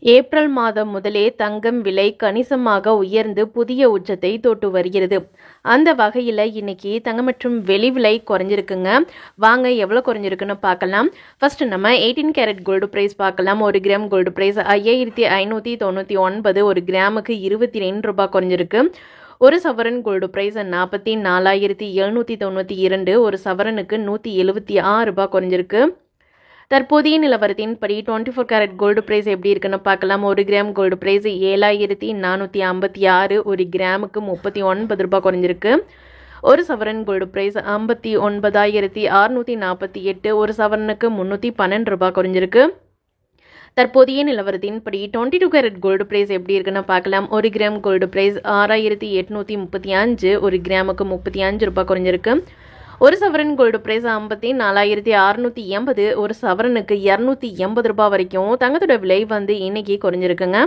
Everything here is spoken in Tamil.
ஏப்ரல் மாதம் முதலே தங்கம் விலை கணிசமாக உயர்ந்து புதிய உச்சத்தை தொட்டு வருகிறது. அந்த வகையில் இன்னைக்கு தங்கம் மற்றும் வெள்ளி விலை குறைஞ்சிருக்குங்க. வாங்க எவ்வளோ குறைஞ்சிருக்குன்னு பார்க்கலாம். ஃபர்ஸ்ட் நம்ம 18 கேரட் கோல்டு ப்ரைஸ் பார்க்கலாம். 1 கிராம் கோல்டு ப்ரைஸ் 5599, ஒரு கிராமுக்கு 22 ரூபாய் குறைஞ்சிருக்கு. ஒரு சவரன் கோல்டு ப்ரைஸ் 44,792, ஒரு சவரனுக்கு 176 ரூபாய் குறைஞ்சிருக்கு. தற்போதைய நிலவரத்தின்படி 24 கேரட் கோல்டு ப்ரைஸ் எப்படி இருக்குன்னு பார்க்கலாம். 1 கிராம் கோல்டு ப்ரைஸ் 7456, ஒரு கிராமுக்கு 39 ரூபாய் குறைஞ்சிருக்கு. ஒரு சவரன் கோல்டு ப்ரைஸ் 59,648, ஒரு சவரனுக்கு 312 ரூபாய் குறைஞ்சிருக்கு. தற்போதைய நிலவரத்தின்படி 22 கேரட் கோல்டு ப்ரைஸ் எப்படி இருக்குன்னு பார்க்கலாம். 1 கிராம் கோல்டு ப்ரைஸ் 6835, ஒரு கிராமுக்கு 35 ரூபாய் குறைஞ்சிருக்கு. ஒரு சவரன் கோல்டு ப்ரைஸ் 54,680, ஒரு சவரனுக்கு 280 ரூபாய் வரைக்கும் தங்கத்தோட விலை இன்னைக்கு குறைஞ்சிருக்குங்க.